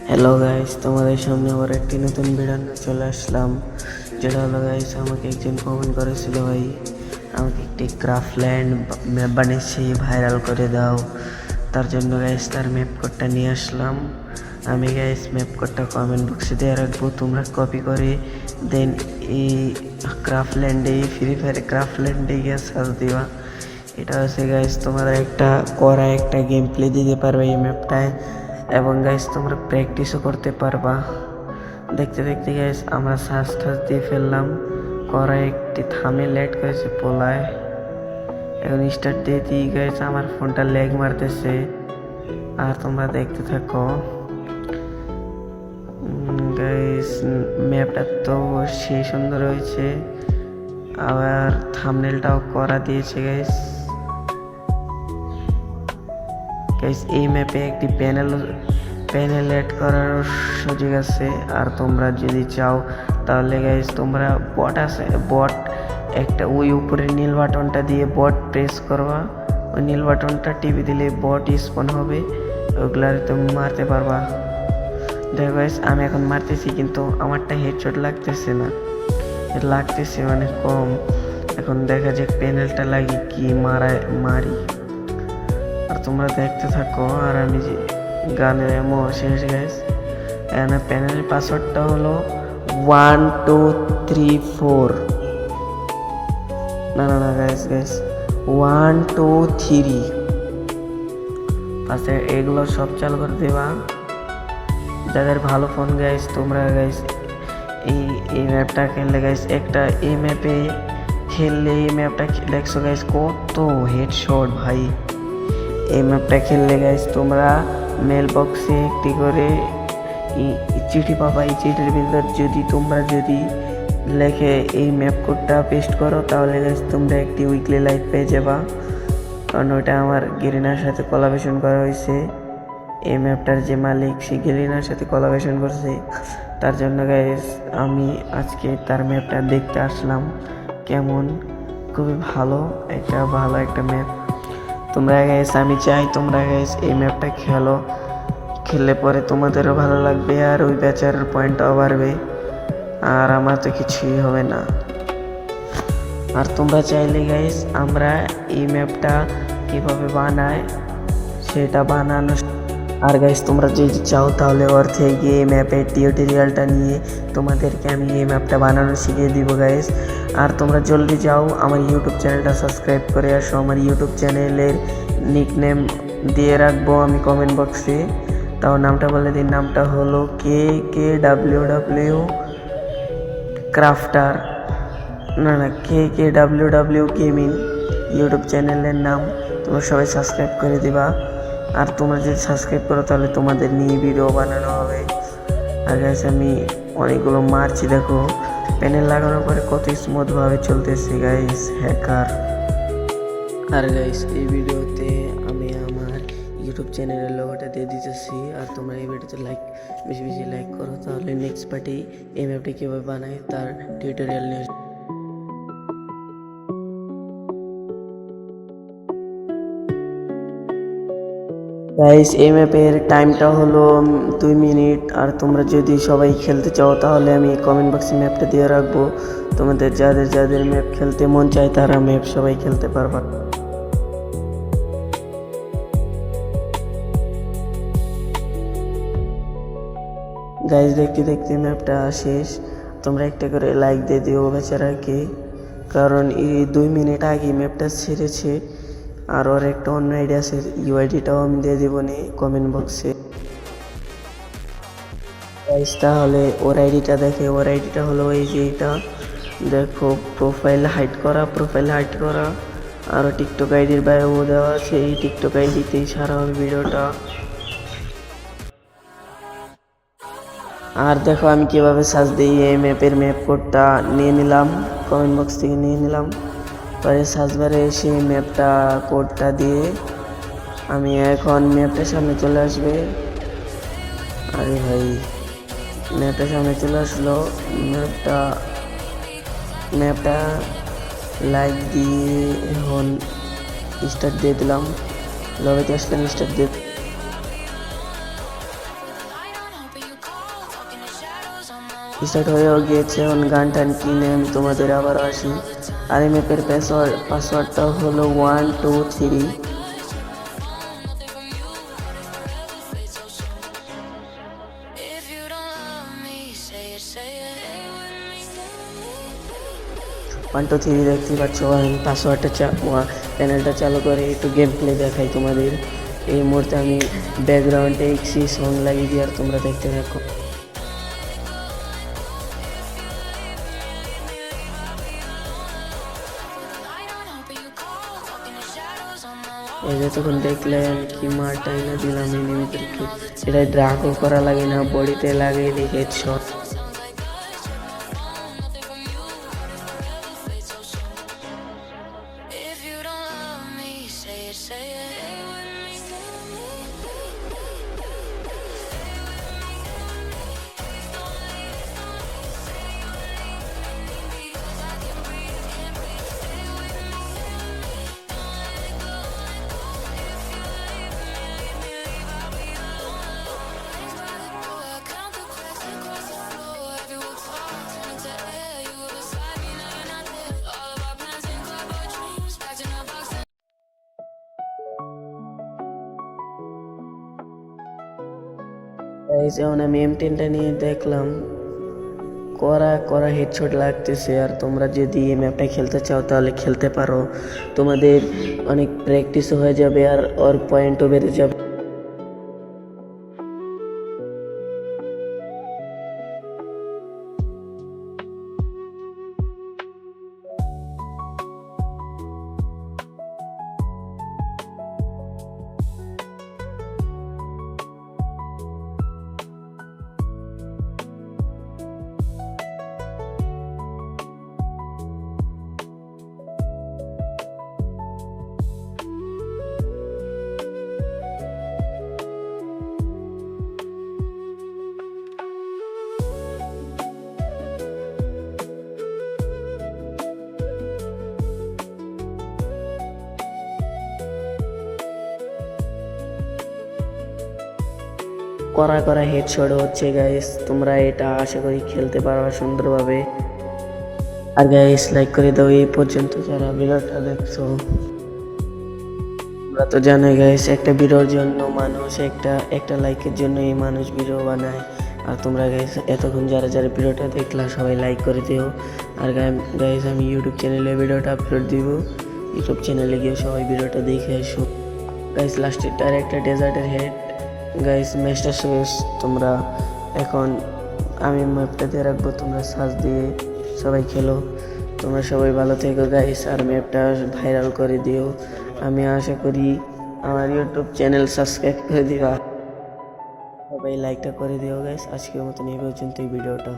Hello guys, তোমাদের সামনে আবার একটি নতুন ভিডিও নিয়ে চলে আসলাম। যেটা হলো গাইস, আমাকে একজন কমেন্ট করেছিল, ভাই আমাকে একটি ক্রাফটল্যান্ড ম্যাপ বানিয়েছি, ভাইরাল করে দাও। তার জন্য গাইস তার ম্যাপ কোডটা নিয়ে আসলাম। আমি গাইস ম্যাপ কোডটা কমেন্ট বক্সে দিয়ে রাখবো, তোমরা কপি করে দেন এই ক্রাফটল্যান্ডে, ফ্রি ফায়ার ক্রাফটল্যান্ডে গিয়ে সার্চ দিবা। এটা হচ্ছে গাইস তোমরা একটা গেম প্লে দিতে পারবে এই ম্যাপটায়, এবং গাইস তোমরা প্র্যাকটিসও করতে পারবা। দেখতে দেখতে গাইস আমরা সার্চ দিয়ে ফেললাম, একটি থাম্বনেল অ্যাড করেছে পোলায়। এখন স্টার্ট দিয়ে দিই গাইস, আমার ফোনটা ল্যাগ মারতেছে, আর তোমরা দেখতে থাকো গাইস। ম্যাপটা তো সেই সুন্দর হয়েছে, আবার থাম্বনেলটাও করা দিয়েছে গাইস। এই ম্যাপে একটি প্যানেল অ্যাড করার সুযোগ আছে, আর তোমরা যদি চাও তাহলে গাইস তোমরা বট একটা ওই উপরে নীল বাটনটা দিয়ে বট প্রেস করবা, ওই নীল বাটনটা টিপে দিলে বট স্পন হবে, ওগুলার তুমি মারতে পারবা। দেখো গাইস আমি এখন মারতেছি, কিন্তু আমারটা হেডশট লাগতেছে না, লাগতেছে মানে কম। এখন দেখা যাক প্যানেলটা লাগিয়ে কি মারি, আর তোমরা দেখতে থাকো। আর আমি যে গানের এমো শেষ গাইস, এখানে প্যানেলের পাসওয়ার্ডটা হলো 1234, না গাইস 123। পাশে এগুলো সব চালু করে দেবা। যাদের ভালো ফোন গাইস, তোমরা গাইস এই ম্যাপটা খেললে গাইস, একটা এই ম্যাপে খেললে, এই ম্যাপটা দেখছো গাইস কত হেডশট ভাই। এই ম্যাপটা খেললে গাইস তোমরা মেল বক্সে একটি করে চিঠি পাবা। এই চিঠির ভিতর তোমরা যদি লেখে এই ম্যাপ কোডটা পেস্ট করো, তাহলে গাইস তোমরা একটি উইকলি লাইট পেয়ে যাবা, কারণ ওইটা আমার গেরিনার সাথে কোলাবোরেশন করা হয়েছে। এই ম্যাপটার যে মালিক, সে গেরিনার সাথে কোলাবোরেশন করছে, তার জন্য গাইস আমি আজকে তার ম্যাপটা দেখতে আসলাম কেমন। খুবই ভালো একটা ম্যাপ। তোমরা গাইস, আমি চাই তোমরা গাইস এই ম্যাপটা খেললে পরে তোমাদেরও ভালো লাগবে, আর ওই বেচারার পয়েন্টটাও বাড়বে, আর আমার তো কিছুই হবে না। আর তোমরা চাইলে গাইস আমরা এই ম্যাপটা কীভাবে বানায় সেটা বানানো, আর গাইস তোমরা যদি চাও তাহলে ওর থেকে এই ম্যাপের টিউটোরিয়ালটা নিয়ে তোমাদেরকে আমি এই ম্যাপটা বানানো শিখিয়ে দিব গাইস। আর তোমরা জলদি যাও, আমার ইউটিউব চ্যানেলটা সাবস্ক্রাইব করে আসো। আমার ইউটিউব চ্যানেলের নিকনেম দিয়ে রাখবো আমি কমেন্ট বক্সে, তাও নামটা বলে দিন। নামটা হলো KKWW crafter, KKWW gaming YouTube চ্যানেলের নাম। তোমরা সবাই সাবস্ক্রাইব করে দিবা, আর তোমরা যদি সাবস্ক্রাইব করো তাহলে তোমাদের নিয়ে ভিডিও বানানো হবে। আর গাইস আমি অনেকগুলো মারছি, দেখো প্যানেল লাগানোর পরে কত স্মুথভাবে চলতেছে গাইস, হ্যাকার। আর গাইস এই ভিডিওতে আমি আমার ইউটিউব চ্যানেলের লোগোটা দিয়ে দিতেছি, আর তোমরা এই ভিডিওতে বেশি লাইক করো, তাহলে নেক্সট পার্টি এই ম্যাপটি কীভাবে বানায় তার টিউটোরিয়াল নিয়ে। গাইস এই ম্যাপের টাইমটা হলো 2 মিনিট, আর তোমরা যদি সবাই খেলতে চাও তাহলে আমি কমেন্ট বক্সে ম্যাপটা দিয়ে রাখবো। তোমাদের যাদের ম্যাপ খেলতে মন চায় তারা ম্যাপ সবাই খেলতে পারবা। গাইস দেখতে দেখতে ম্যাপটা শেষ, তোমরা একটা করে লাইক দিয়ে দিও বেচারাকে, কারণ এই 2 মিনিট আগে ম্যাপটা ছেড়েছে। আর ওর একটা অন্য আইডিয়া আছে, ইউআইডিটাও আমি দিয়ে দিব নি কমেন্ট বক্সে গাইস। তাহলে ওর আইডিটা দেখে, ওর আইডিটা হলো এই যে এটা দেখো, প্রোফাইল হাইড করা, আরও টিকটক আইডির বায়ো দেওয়া আছে, এই টিকটক আইডিতেই সারা হবে ভিডিওটা। আর দেখো আমি কিভাবে সার্চ দিই, এই ম্যাপের ম্যাপ কোডটা নিয়ে নিলাম, কমেন্ট বক্স থেকে নিয়ে নিলাম, পরে সার্চ বারে এসে ম্যাপটা কোডটা দিয়ে আমি এখন ম্যাপটার সামনে চলে আসবে। আরে ভাই ম্যাপটার সামনে চলে আসলো, ম্যাপটা লাইক দিয়ে এখন স্টার্ট দিয়ে দিলাম, লবিতে আসলাম, স্টার্ট দিয়ে স্টার্ট হয়েও গিয়েছে। এখন গান টান কিনে আমি তোমাদের আবার আসি। আর এই ম্যাপের পাসওয়ার্ডটা হলো 123। ওয়ান টু থ্রি দেখতে পাচ্ছ। আমি পাসওয়ার্ডটা চ্যানেলটা চালু করে একটু গেম প্লে দেখাই তোমাদের। এই মুহূর্তে আমি ব্যাকগ্রাউন্ডে একসি সং লাগিয়ে দিই আর তোমরা দেখতে থাকো। এই যে তখন দেখলে আমি কি মারটাই না দিলাম এনিমিদেরকে। এটা ড্রাগও করা লাগে না, বডিতে লাগে হেডশট। যেমন আমি M10টা নিয়ে দেখলাম করা করা হেডশট লাগতেছে। আর তোমরা যদি এই ম্যাপটা খেলতে চাও তাহলে খেলতে পারো, তোমাদের অনেক প্র্যাকটিসও হয়ে যাবে আর ওর পয়েন্টও বেড়ে যাবে। করা করা হেডশট হচ্ছে গাইস। তোমরা এটা আশা করি খেলতে পারো সুন্দরভাবে। আর গাইস লাইক করে দাও এই পর্যন্ত যারা ভিডিওটা দেখছো। তোমরা তো জানোই গাইস একটা ভিডিওর জন্য মানুষ একটা লাইকের জন্য এই মানুষ ভিডিও বানায়। আর তোমরা গাইস এতক্ষণ যারা যারা ভিডিওটা দেখলা সবাই লাইক করে দিও। আর গাইস আমি ইউটিউব চ্যানেলে ভিডিওটা আপলোড দিব, ইউটিউব চ্যানেলে গিয়ে সবাই ভিডিওটা দেখে এসো। গাইস লাস্টেরটার একটা ডেজার্টের হেড গাইস ম্যাচটা শেষ। তোমরা এখন আমি ম্যাপটা দিয়ে রাখবো, তোমরা সার্চ দিয়ে সবাই খেলো। তোমরা সবাই ভালো থেকো গাইস আর ম্যাপটা ভাইরাল করে দিও। আমি আশা করি আমার ইউটিউব চ্যানেল সাবস্ক্রাইব করে দিবা, সবাই লাইকটা করে দিও গাইস। আজকের মতন এই পর্যন্ত এই ভিডিওটা।